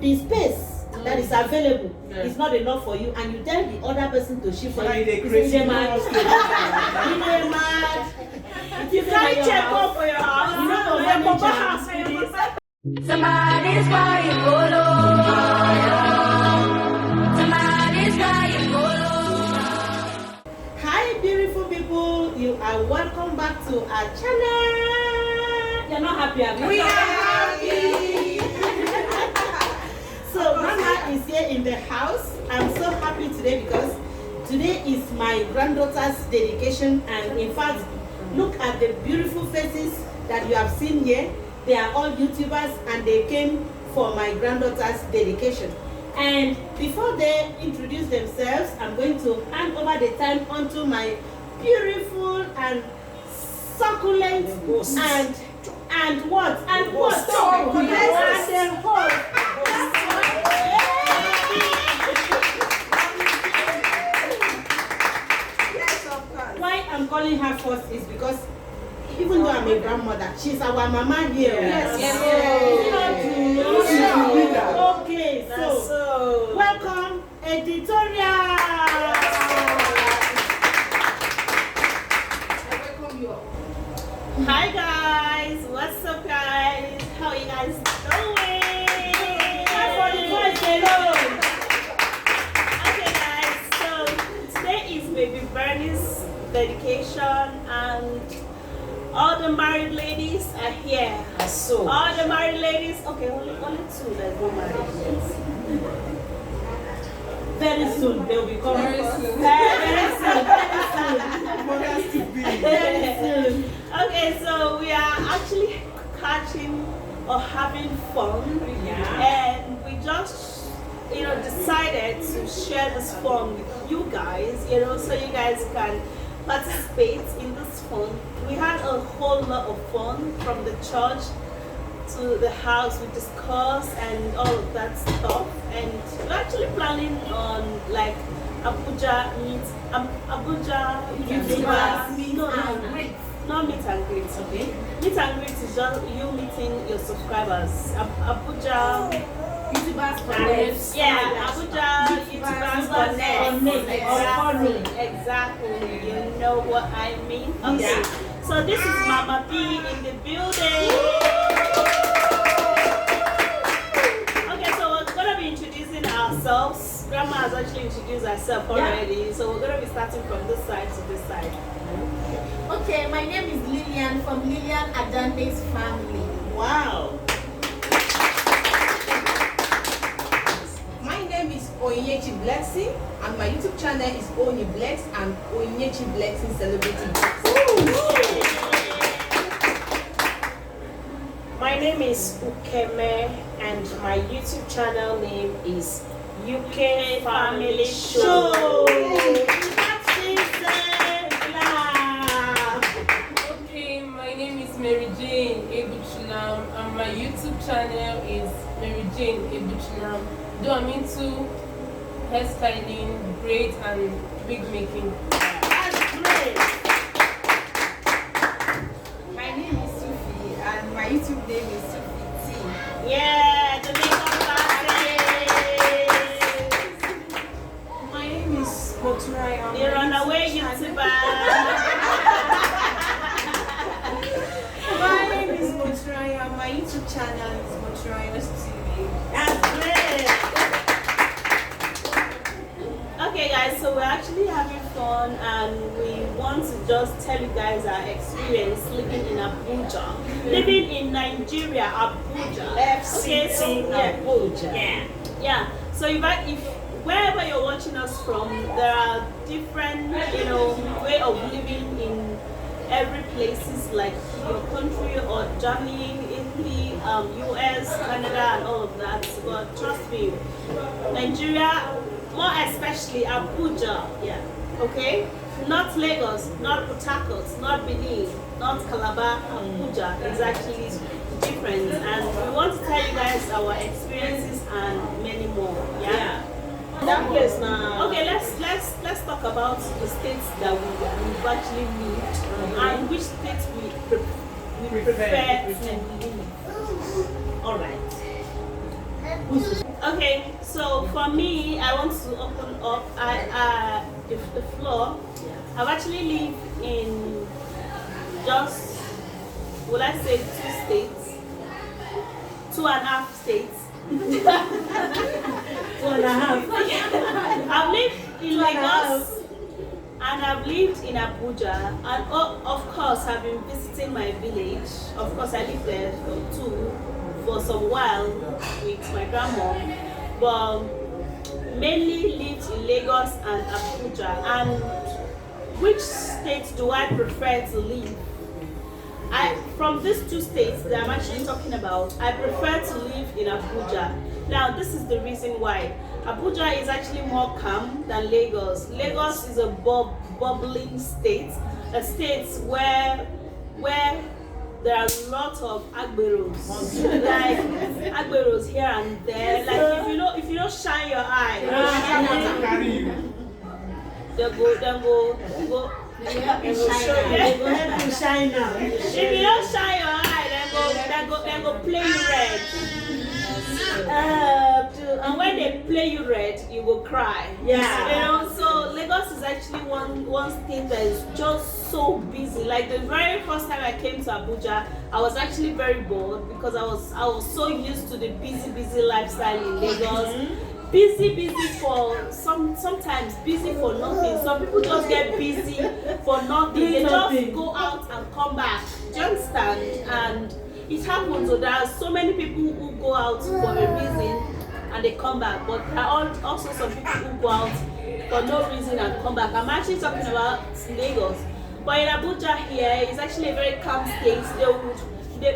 the space that is available is not enough for you, and you tell the other person to shift for you, crazy. You mad. You can't check up for your house. You know, your papa house. Somebody's crying, Bolo. Somebody's crying, Bolo. Hi, beautiful people. You are welcome back to our channel. You're not happy, are you? We are happy. So Mama is here in the house. I'm so happy today because today is my granddaughter's dedication, and in fact, look at the beautiful faces that you have seen here. They are all YouTubers and they came for my granddaughter's dedication. And before they introduce themselves, I'm going to hand over the time onto my beautiful and succulent and what? And what? Why I'm calling her first is because even though I'm a grandmother, she's our mama here. Yes. Okay, so welcome, editorial. Hi guys, what's up guys? How are you guys doing? Okay guys, so today is baby Bernie's dedication, and all the married ladies are here. All the married ladies, okay, only two that go married. Very soon they'll be coming. Very soon. Okay, so we are actually catching or having fun, and we just decided to share this fun with you guys, so you guys can participate in this fun. We had a whole lot of fun from the church to the house. We discussed and all of that stuff, and we're actually planning on like Abuja meet and greet. Not meet and greet, okay? Meet and greet is just you meeting your subscribers. Abuja YouTubers connect. Yeah, Abuja YouTubers connect. Exactly. You know what I mean? Okay. So this is Mama B in the building. Okay, so we're gonna be introducing ourselves. Grandma has actually introduced herself already, so we're gonna be starting from this side to this side. Okay, my name is Lillian from Lillian Adante's family. Wow. My name is Onyechi Blessing, and my YouTube channel is Onye Bless and Onyechi Blessing Celebrating. My name is Ukeme, and my YouTube channel name is UK Family Show. Okay, my name is Mary Jane Ebuchinam, and my YouTube channel is Mary Jane Ebuchinam. Though I'm into hairstyling, braids, and wig making. That's great. My name is Sufi, and my YouTube name is Sufi T. Yeah, the makeup artist. My name is Moturai. The runaway YouTuber. My name is Moturai, and my YouTube channel is Moturai's TV. That's great. Okay guys, so we're actually having fun, and we want to just tell you guys our experience living in Abuja. Living in Nigeria, Abuja. FCT Abuja. Yeah. So if wherever you're watching us from, there are different, way of living in every places, like your country or Germany, Italy, US, Canada, and all of that. But trust me, Nigeria, more especially Abuja, okay? Not Lagos, not Port Harcourt, not Benin, not Calabar. Abuja is actually different, and we want to tell you guys our experiences and many more. That place now. Okay, let's talk about the states that we've actually lived, and which states we prefer to live. All right. Okay, so for me, I want to open up the floor. I've actually lived in just, would I say, 2 states, 2.5 states. 2.5. I've lived in Lagos and I've lived in Abuja, and of course I've been visiting my village. Of course I lived there too for some while with my grandma, but mainly lived in Lagos and Abuja. And which state do I prefer to live? From these 2 states that I'm actually talking about, I prefer to live in Abuja. Now, this is the reason why. Abuja is actually more calm than Lagos. Lagos is a bubbling state, a state where there are a lot of agberos, like agberos here and there. Like if you don't shine your eye, they go. If you don't shine your eye, then go play you red. And when they play you red, you will cry. Yeah. So Lagos is actually one state that is just so busy. Like the very first time I came to Abuja, I was actually very bored because I was so used to the busy lifestyle in Lagos. Busy for sometimes busy for nothing. Some people just get busy for nothing. They just go out and come back. Do you understand? And it happens. So there are so many people who go out for a reason and they come back. But there are also some people who go out for no reason and come back. I'm actually talking about Lagos. But in Abuja here, it's actually a very calm state.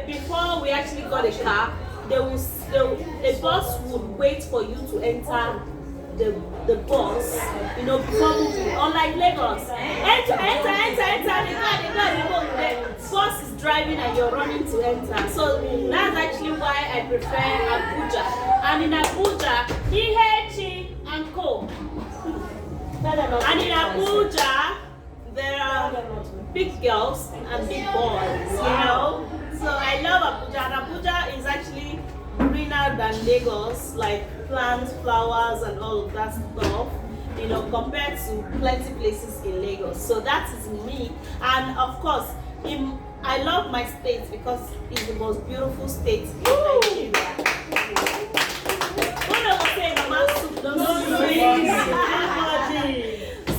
Before we actually got a car, a bus would wait for you to enter the bus, before moving. Unlike Lagos, enter, the bus is driving and you're running to enter. So that's actually why I prefer Abuja. And in Abuja, Ihechi and Co. And in Abuja, there are big girls and big boys, So I love Abuja, and Abuja is actually greener than Lagos, like plants, flowers, and all of that stuff, compared to plenty places in Lagos. So that is me. And of course, I love my state because it's the most beautiful state in Nigeria.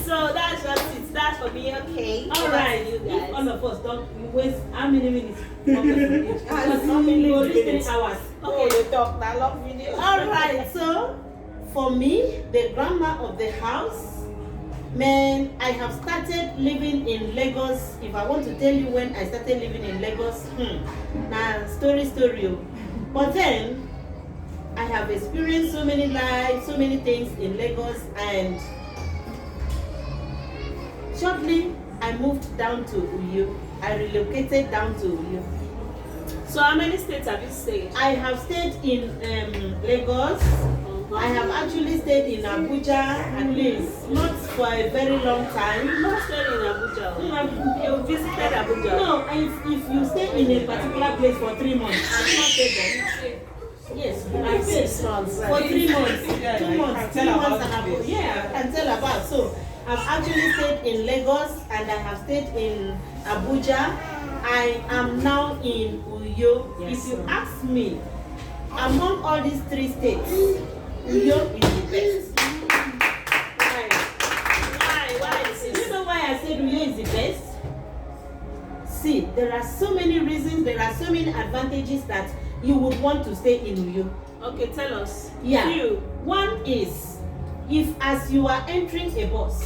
So that's just it. That's for me, okay? All right. You guys. If all of us don't waste how many minutes? Because normally we 3 hours. Okay. They talk, I love video. All right. So, for me, the grandma of the house, man, I have started living in Lagos. If I want to tell you when I started living in Lagos, story. But then, I have experienced so many lives, so many things in Lagos, and shortly, I moved down to Uyo. I relocated down to Uyo. So how many states have you stayed? I have stayed in Lagos. I have actually stayed in Abuja, at least not for a very long time. You not stayed in Abuja. You visited Abuja. No, if you stay in a particular place for 3 months, I have not stayed there. Yes, I stayed 6 months. for 3 months, 2 months, 3 months and above. Yeah, I can tell about. So I've actually stayed in Lagos and I have stayed in Abuja. I am now in Uyo. If you ask me, among all these 3 states, Uyo is the best. Why is it? You know why I said Uyo is the best? See, there are so many reasons, there are so many advantages that you would want to stay in Uyo. Okay, tell us. Yeah. Few. One is, if as you are entering a bus,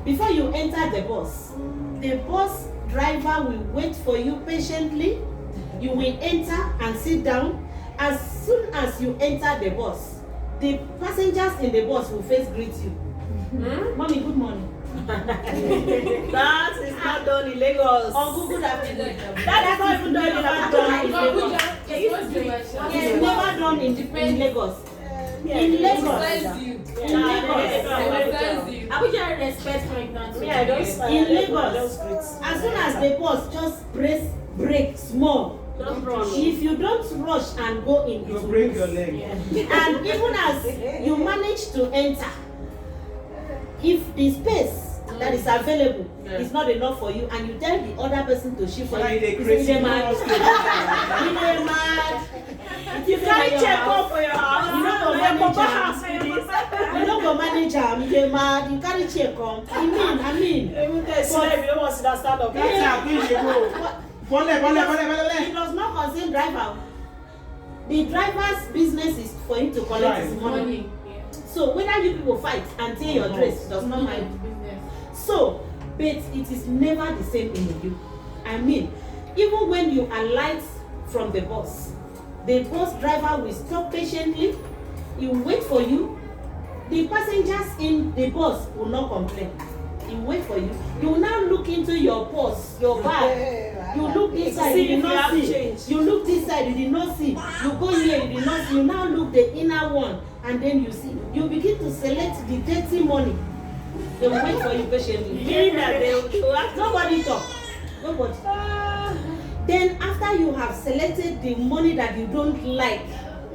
before you enter the bus driver will wait for you patiently. You will enter and sit down. As soon as you enter the bus, the passengers in the bus will first greet you. Mommy, good morning. That is not done in Lagos. Uncle, good afternoon. That is not even done in Abuja. It's never done in Lagos. In Lagos. Abuja respect for ignorance. In Lagos, as soon as the bus just brake small, Don't run. If you don't rush and go in, You it will break lose. your leg. And even as you manage to enter, if the space that is available is not enough for you, and you tell the other person to shift for Why you, they you crazy? say, "Man, you dey mad." You carry check up for your house. You no go Your manage papa am. house for this. You no go manage am. You dey mad. You carry check come. I mean. Even though it's if you don't want to stand up. That's how we should go. Bole. It does not concern driver. The driver's business is for him to collect his money. Money. So whether you people fight and tear your dress does not matter. Business. So, but it is never the same in you. I mean, even when you alight from the bus driver will stop patiently. He will wait for you. The passengers in the bus will not complain. He will wait for you. You will now look into your purse, your bag. You look inside, See you did if you not have see. change. You look this side, you did not see. You go here, you did not see. You now look the inner one, and then you see. You begin to select the dirty money. They will wait for you patiently. Meaning that they will have to. Nobody talk. Nobody. Then after you have selected the money that you don't like,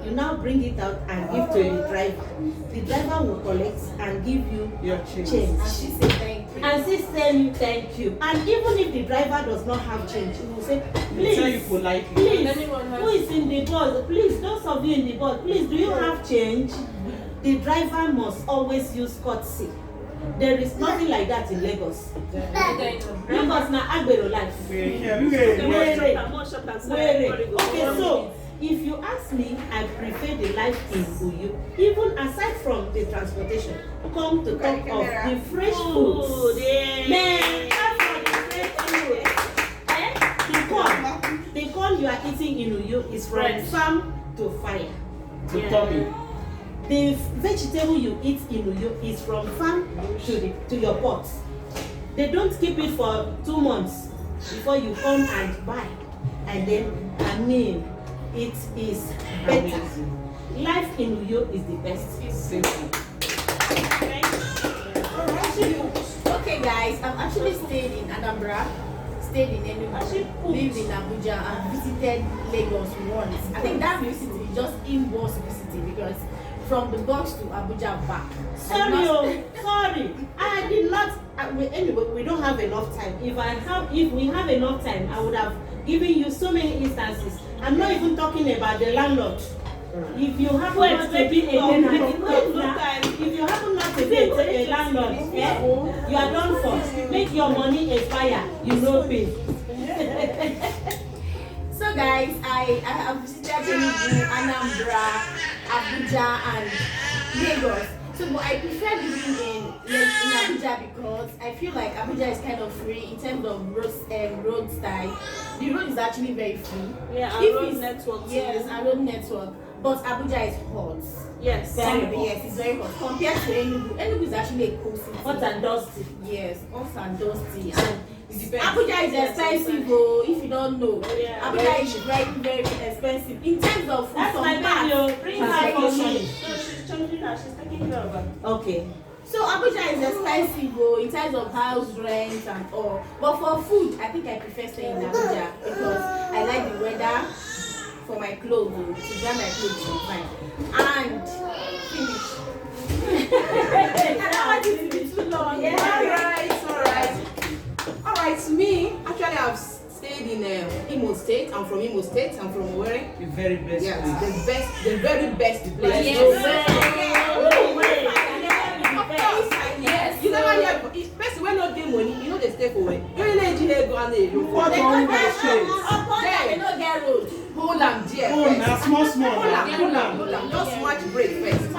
you now bring it out and give to the driver. The driver will collect and give you Your change. change. And she say thank you. And she tell you thank you. And even if the driver does not have change, he will say, They tell you please, politely. please, Anyone has- who is in the bus? Please, those of you in the bus, please, do you have change? The driver must always use courtesy. There is nothing like that in Lagos. Lagos na agbero life. Okay, so if you ask me, I prefer the life in Uyo. Even aside from the transportation, come to talk of the fresh foods. Man, as for the fresh food, the corn you are eating in Uyo is from Fresh. farm to fire. To Tommy. The vegetable you eat in Uyo is from farm to your pot. They don't keep it for 2 months before you come and buy. And then, I mean, it is better. Life in Uyo is the best. Simple. Okay, guys, I've actually stayed in Anambra, stayed in Enugu, lived in Abuja, and visited Lagos once. I think that visit is just inbox visiting because from the box to Abuja back. Sorry. I did not. Anyway, we don't have enough time. If we have enough time, I would have given you so many instances. I'm not even talking about the landlord. If you happen not to be a tenant, if you happen not to be a landlord, you are done for. Make your money expire. You know pay. So guys, I have visited Enugu, Anambra, Abuja, and Lagos. So, but I prefer living in Abuja because I feel like Abuja is kind of free in terms of road style. The road is actually very free. Yeah, If and road it's- network. Yes, and road network. But Abuja is hot. Yes. Very hot. Yes, it's very hot compared to Enugu. Enugu is actually a cool city. Hot and dusty. Yes, hot and dusty. And depends. Abuja is expensive, oh, if you don't know. Yeah, Abuja is very, very expensive. In terms of food, That's my some parts, baby. Bring her for me. So she's changing her. She's taking care of her. Okay. So Abuja is expensive, oh, in terms of house rent and all. But for food, I think I prefer staying in Abuja because I like the weather for my clothes, oh, to dry my clothes sometime. And finish. I don't want it to be too long. Alright, to me, actually I've stayed in Imo State. I'm from Imo State. I'm from Owerri. The very best Yeah, place. the very best place. Yes. You never hear, person when not get money, you know they stay for where. You know they go and they look for What them. on the street? Upon that, they don't get road. Hold am there Oh, first. now small. Hold am. Just match break first.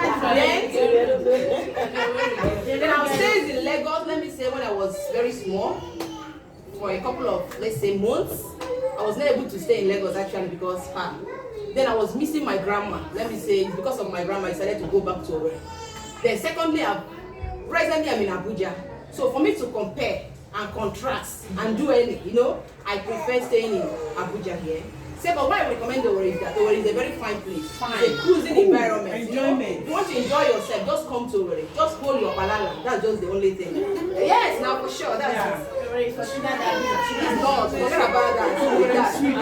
Then I stayed in Lagos, let me say, when I was very small, for a couple of, let's say, months. I was not able to stay in Lagos actually because then I was missing my grandma. Let me say, because of my grandma, I decided to go back to Owerri. Then secondly, presently I'm in Abuja. So for me to compare and contrast and do any, I prefer staying in Abuja here. Second, why I recommend Owerri is that Owerri is a very fine place. It's a cruising environment. Enjoyment. If you want to enjoy yourself, just come to Owerri. Just hold your palala. That's just the only thing. Yes, now for sure. That's it. For sugar daddy. It's not. Forget about that. Sweet.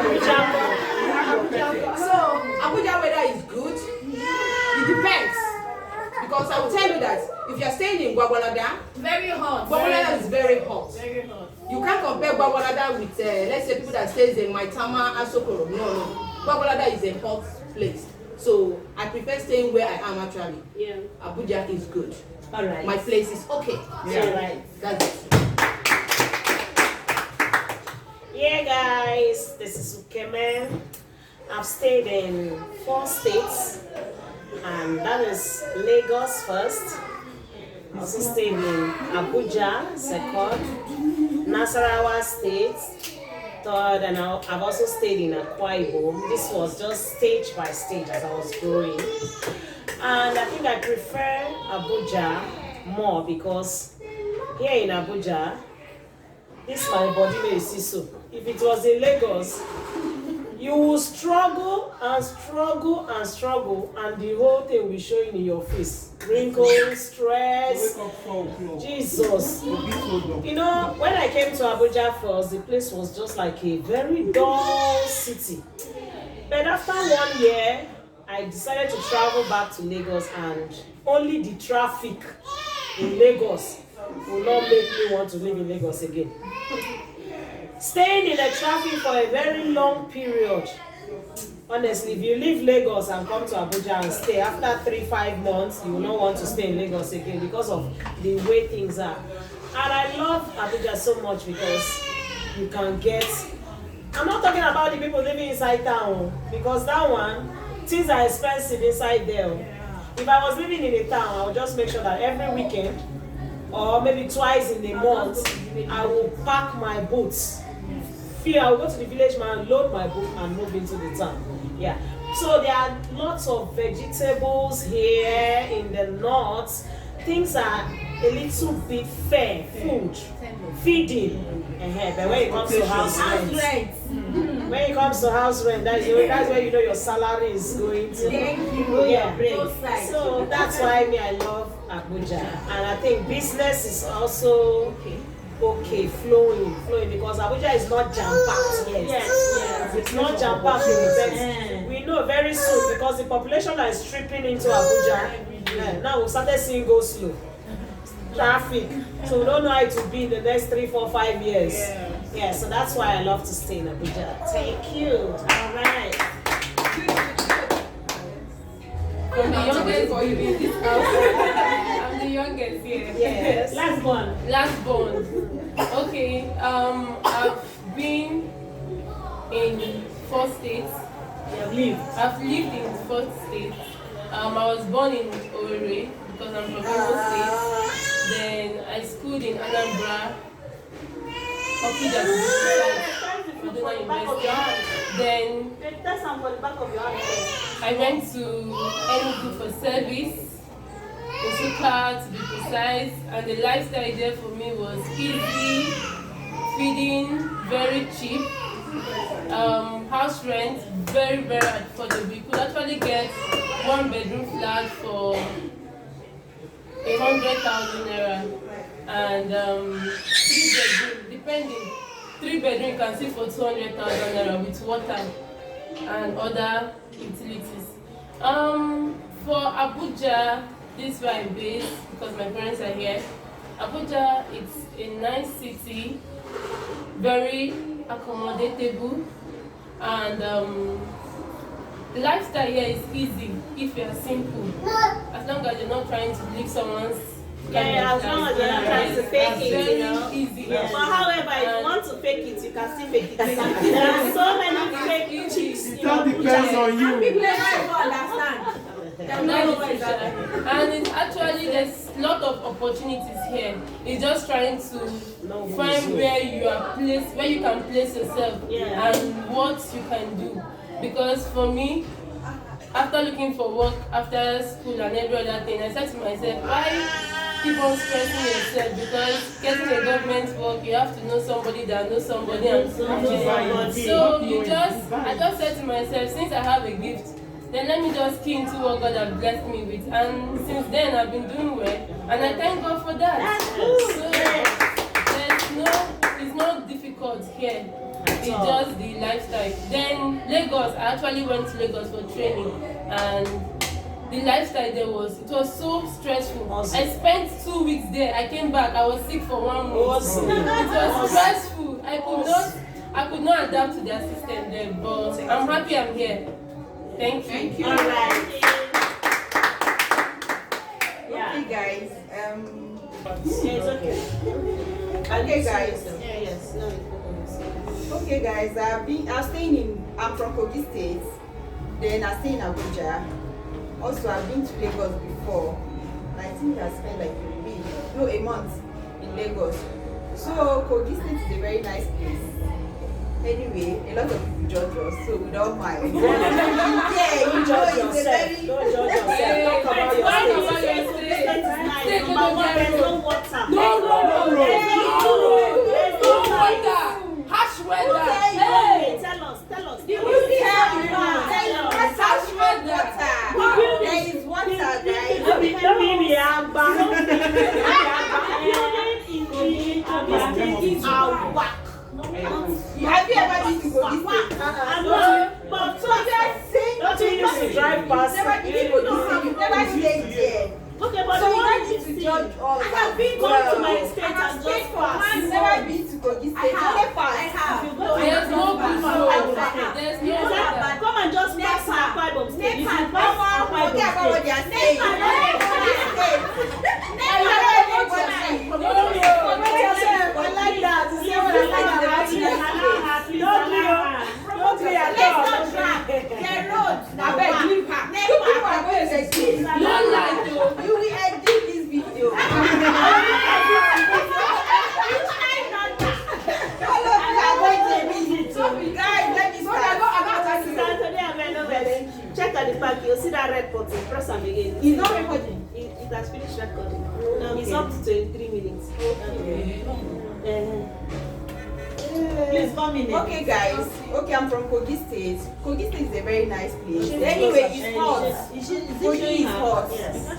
So Abuja weather is good. It depends. Because I will tell you that if you are staying in Gwagwalada, Very hot. Gwagwalada is very hot. Very hot. You can't compare Gwagwalada with, let's say, people that stays in Maitama, Asokoro. No. Gwagwalada is a hot place. So I prefer staying where I am actually. Yeah. Abuja is good. All right. My place is okay. Yeah. All right. That's it. Yeah, guys, this is Ukeme. I've stayed in 4 states, and that is Lagos first. Also stayed in Abuja second, Nasarawa State third, and I've also stayed in Akwa Ibom. This was just stage by stage as I was growing, and I think I prefer Abuja more because here in Abuja, this my body may see so. If it was in Lagos, you will struggle and struggle and struggle, and the whole thing will be showing in your face. Wrinkles, stress, Wake up 4 o'clock. Jesus. You'll be told off. You know, when I came to Abuja first, the place was just like a very dull city. But after 1 year, I decided to travel back to Lagos, and only the traffic in Lagos will not make me want to live in Lagos again. Staying in the traffic for a very long period. Honestly, if you leave Lagos and come to Abuja and stay, after 3-5 months, you will not want to stay in Lagos again because of the way things are. And I love Abuja so much because you can get... I'm not talking about the people living inside town, because that one, things are expensive inside there. If I was living in a town, I would just make sure that every weekend, or maybe twice in a month, I will pack my boots. I will go to the village man, load my boot, and move into the town. Yeah. So there are lots of vegetables here in the north. Things are a little bit fair. Food, feeding. But when it comes to house rent, when it comes to house rent, that's where you know your salary is going to. Yeah. So that's why I love Abuja, and I think business is also okay, flowing because Abuja is not jam-packed yet. Yes. It's not jam-packed yet. We know very soon because the population that is tripping into Abuja, now we started seeing go slow. Traffic. So we don't know how it will be in the next 3, 4, 5 years. Yeah, so that's why I love to stay in Abuja. Thank you. All right. I'm the youngest in this house. I'm the youngest here. Yes. Last one. Last born. Okay. I've been in 4 states. You have lived. I've lived in 4 states. I was born in Owerri because I'm from Imo State. Then I schooled in Anambra, Okija University. Then I went to Enugu for service, Nsukka to be precise, and the lifestyle there for me was easy, feeding, very cheap, house rent, very, very affordable. You could actually get 1-bedroom flat for 100,000 naira, and 3-bedroom, depending. 3-bedroom you can see for 200,000 naira with water and other utilities. For Abuja, this is where I'm based because my parents are here. Abuja, it's a nice city, very accommodatable, and the lifestyle here is easy if you are simple. As long as you're not trying to live someone's as long as you're not trying to fake it, very you know. easy. But however, if you want to fake it, you can still fake it. There are so many fake chicks. It all depends on you. People never understand. And it's actually, there's a lot of opportunities here. It's just trying to find where you are placed, where you can place yourself, and what you can do. Because for me, after looking for work after school and every other thing, I said to myself, why keep on stressing yourself? Because getting a government work, you have to know somebody that knows somebody and so on. So I just said to myself, since I have a gift, then let me just key into what God has blessed me with. And since then, I've been doing well, and I thank God for that. So it's not difficult here. It's just the lifestyle. Then Lagos, I actually went to Lagos for training, and the lifestyle there was so stressful. Awesome. I spent 2 weeks there. I came back. I was sick for 1 month. Awesome. It was stressful. I could not adapt to their system there, but I'm happy I'm here. Thank you. Thank you. All right. Okay, guys. Yeah, it's okay. Okay, guys. Yes. No, Okay, guys. I'm from Kogi State. Then I stay in Abuja. Also, I've been to Lagos before. I think I spent like a month in Lagos. So Kogi State is a very nice place. Anyway, a lot of people judge us, so we don't mind. Don't judge yourself. Don't judge yourself. Talk about your state. Number one, there's no water. No weather. Harsh weather. Hey. Tell us. Harsh weather. There is water, guys. Have you ever been to Kogi State? But So you are saying Don't you used to drive past you've never stayed there. okay, but So you you don't need to judge all I have been well. gone to my state and just passed. You've never been to Kogi State. Only pass. There's no good road. There's no weather. Come and just pass in Akwa Ibom State. You should pass Akwa Ibom Forget about what they are saying. No light though. You will edit this video. Guys, let me start. Check at the back, you'll see that red button. Press them again. It's not recording. It has finished recording. It's up to 23 minutes. Please come in. Okay, guys. Okay, I'm from Kogi State. Kogi State is a very nice place. Anyway, it's hot. Kogi is hot.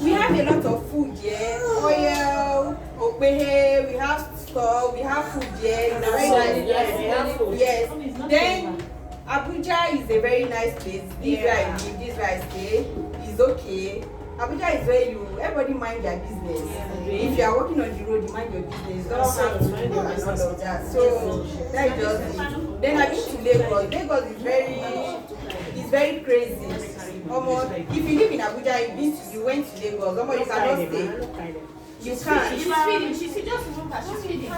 We have a lot of food here. Oil, okpehe, we have stuff, we have food here. It's a very nice place. Yes. Then Abuja is a very nice place. This where I live, this where I stay. Is okay. Abuja is where everybody mind their business. If you are walking on the road, you mind your business. Don't have to do and all of that. So that is just it. Then I been to Lagos. Lagos is very crazy. Almost, if you live in Abuja, you went to Lagos. Almost you cannot stay. You can't. She's just remember, she's feeding.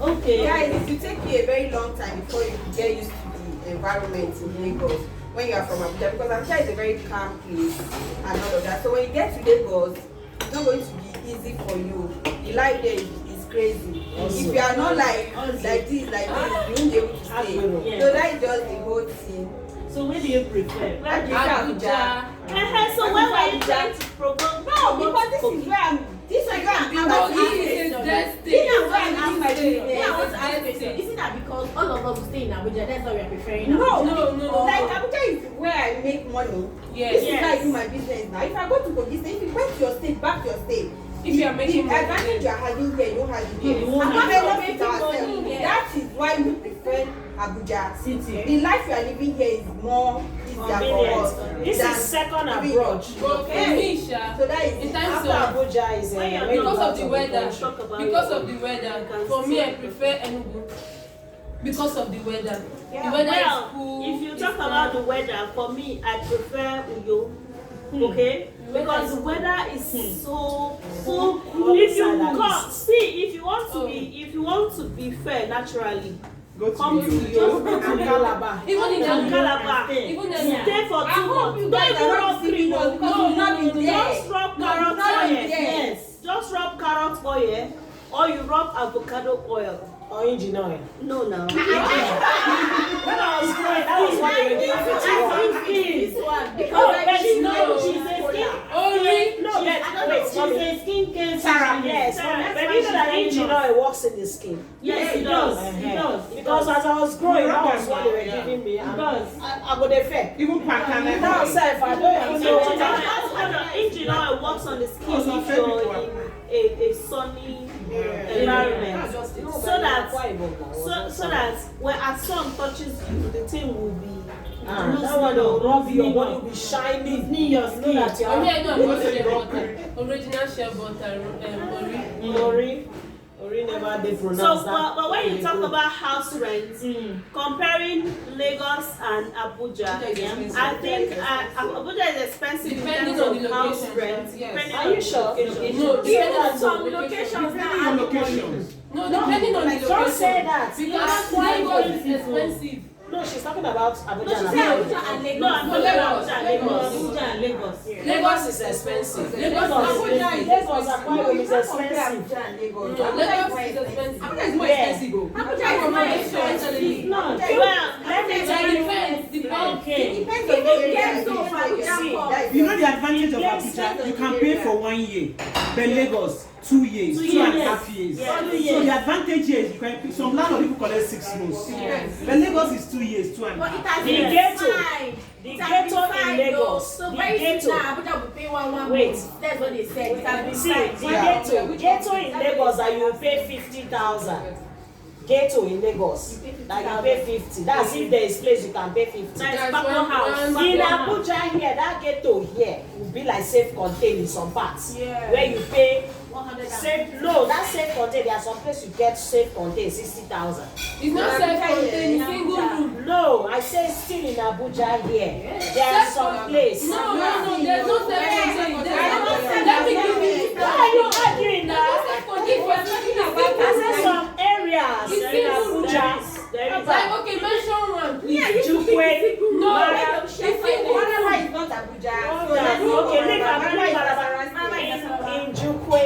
Okay. Guys, it will take you a very long time before you get used to the environment in Lagos when you are from Abuja, because Abuja is a very calm place and all of that. So when you get to Lagos, it's not going to be easy for you. The life there is crazy. If you are not like this, you won't be able to stay. Yeah. So that is just the whole thing. So where do you prefer? Abuja. So when were you trying to promote? No, because this is where I'm doing my Kogi is a destination. Isn't that because all of us will stay in Abuja, that's why we are preferring Abuja? No. Like Abuja is where I make money. Yes. This is how I do my business now. If I go to Kogi State, if you went to your state, back to your state, If you are making the advantage you are having here, you don't have it here. You won't I'm have not it. making money here. That is why we prefer Abuja City. The life you are living here is more easier for us. This than is second living abroad. But for me, Sha, So that is in it. times After of Abuja is because of the weather, Talk about because it. of the weather, for me I prefer Enugu because of the weather. The weather Well, is cool. if you it's talk calm. about the weather, for me, I prefer Uyo. Okay, because the weather is so cool. If you come, see, if you want to be fair naturally, come to Uyo and Calabar. Even in and Calabar. even Stay for 2 I hope months. you Don't guys even are rub not cream. sleeping us because you will not be there. Just rub No, carrot you will not oil. be there. Yes. Just rub carrot oil, or you rub avocado oil. Or engine oil. No, no. When I was growing, that was what they were doing for This one, Oh, but she's no. she's a skin. only No, but She's a skincare Sarah, specialist. yes, Sarah, but you know that engine oil works in the skin. Yes, it does. Uh-huh. It does. Because as I was growing, that was what they were giving me. And I got the effect. Even now, sir, if I don't even know what Engine oil works on the skin if you're in a sun sunny That's environment, just it. so that Akwa Ibom now, so wasn't so that when a sun touches you, the thing will be that one will rub your body will be shining. Your You know that you I mean, I are know about shea butter. Original shea butter, Ori never dey pronounce so. that. But when you talk about house rent, comparing Lagos and Abuja, I think Abuja is expensive in Depending terms on of the house location, rent. yes. Depending Are on you sure? the location. No, depending on Some locations Depending now on locations. No, depending on the Don't location. say that. Because Why Lagos is people- expensive. No, she's talking about Abuja. No, she now. said Abuja and Lagos. No, I'm talking about Abuja, Lagos. Abuja and Lagos. Lagos is expensive. Lagos, Lagos, Akwa Ibom is expensive. Lagos is expensive. Abuja is more Yeah. expensive, oh. Abuja is more expensive. No, Well, let me It tell you. depends. okay. Depends on the area. So for See, Abuja, You know the advantage of Abuja? You can pay for 1 year. But Lagos, 2 years, 2.5 years. Yes. So the advantage here is you can pick some land of people collect 6 months. But Lagos is 2 years, 2.5. but it has The been ghetto. fine. The It has ghetto been in fine, Lagos. though. So The very ghetto. soon now, Abuja will pay one Wait. month. That's what they said. It has been See, fine. the ghetto in Lagos that you pay 50,000. Ghetto in Lagos that you pay 50. That's if there is place you can pay 50. Nice That's Bako one- house. one- In Abuja here, that ghetto here will be like self-contained in some parts. Yeah. Where you pay 100 that self-contained, there are some places you get self-contained 60,000. It's not self-contained, single room. No, I say still in Abuja here. There are some places. No, there's no self-contained. Let me give you. Why are you arguing There's now? no self-contained for speaking I about said some areas It's in single Abuja. Like, okay, mention one, please. Yeah, you should be Jukwe. No, Mara- it's single. Whatever is not Abuja. So that's Okay, leave Maraba Abuja, is Maraba. Maraba. In Jukwe,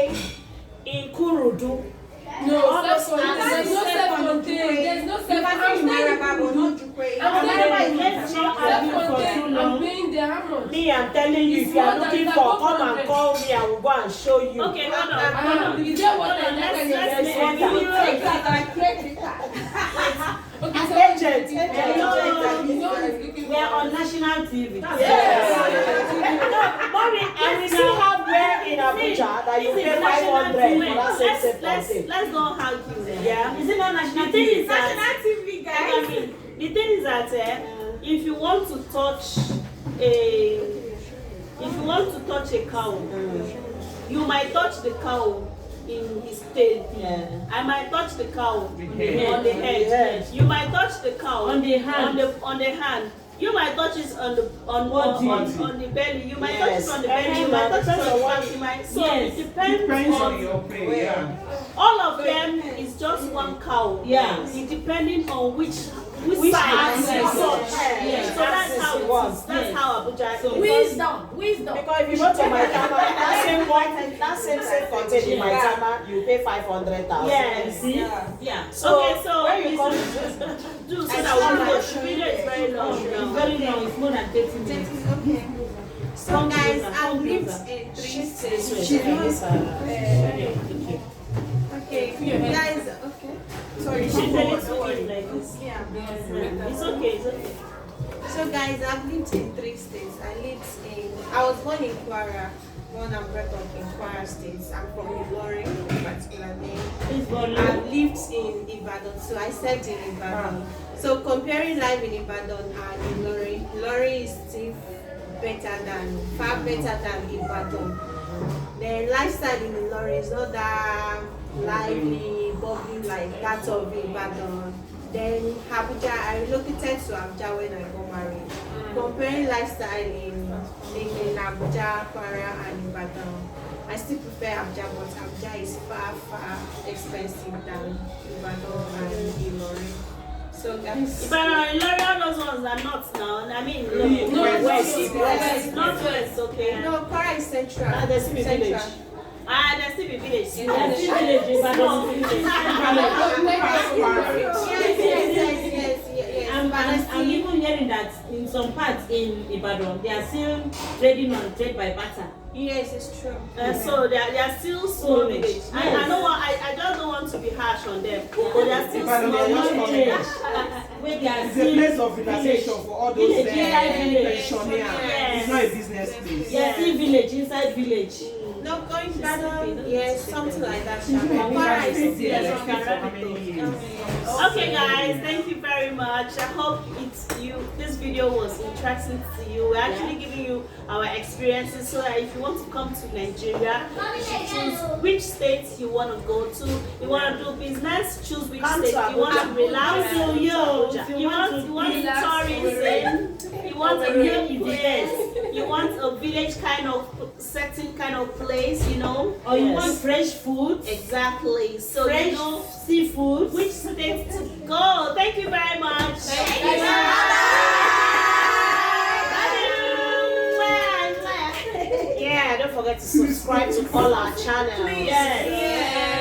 in Kurudu. No, All those self-contained. There's no self-contained. There's no You can self-contained. say Maraba, but not Jukwe. I'm Let's saying not argue for too self-contained. I'm long. paying there how much? Me, I'm telling you, if It's you are more than looking that, for, go come for and it. call me, I will go and show you. Okay, hold on. Is there what I'm Let's Okay, so Agent. We are on national TV. Mommy, and we still have where in Abuja that you pay 500 for that same content. Let's not argue there. Yeah. Is it not national The thing TV? is that National TV, I guys. mean, the thing is that if you want to touch a cow, you might touch the cow in his tail. Yeah. I might touch the cow on the head. head. Yes. You might touch the cow On the hand. On the hand. You might touch it on the belly. You might Yes. touch it on the belly. You Eh, might touch it depends on on the what- back. You might. So Yes. it depends Depends on on your pay, yeah. all of them is just one cow. Yes. It depending on which Which side axis you you touch. want. Yes. So that's Axis how you it want. is. That's Yes. how Abuja is. Wisdom. Because if you go to my tama, that same content in my tama, you pay 500,000. Yes. Yeah. So, Okay, so when you come do so that we video is very long. It's very long. It's more than 30 minutes. Okay. So guys, I've lived in 3 states. Okay, guys. Okay. Sorry. She's a little bit like this. Yeah. It's okay. It's okay. So guys, I've lived in 3 states. I was born in Kwara, born and brought up in Kwara State. I'm from Ilorin, particularly. I've lived in Ibadan, so I served in Ibadan. So comparing life in Ibadan and Ilorin, Ilorin is still far better than Ibadan. The lifestyle in Ilorin is not that lively, bubbly like that of Ibadan. Then Abuja, I relocated to Abuja when I got married. Comparing lifestyle in Abuja, Kwara and Ibadan, I still prefer Abuja, but Abuja is far expensive than Ibadan and Ilorin. So guys, But L'Oreal, those ones are not now. I mean, No, west, west. not west. Okay. no, Kwara is central. Ah, there's still a village. There still be village. There's still villages, but Yes. I'm even hearing that in some parts in Ibadan, they are still trading on trade by barter. Yes, it's true. So they are still small Village. village. I know what I just don't want to be harsh on them, but they are still Ibadan, small they are not village. Where they are It's a still place of relaxation for all those Village, inside village. pensioners. It's not a business place. They are still village inside village. No, going back. Sleeping. Yes, something like that. Yes, Okay guys, thank you very much. I hope this video was interesting to you. We're actually giving you our experiences so that if you want to come to Nigeria, you should choose which state you want to go to. You want to do business, choose which state. You want to relax, you want tourism, you want a new place, you want a village kind of setting kind of place, you know, Or you want fresh food, exactly. So fresh you know seafood. which state to go. Thank you very much. Thank you. Yeah, don't forget to subscribe to all our channels. Yes.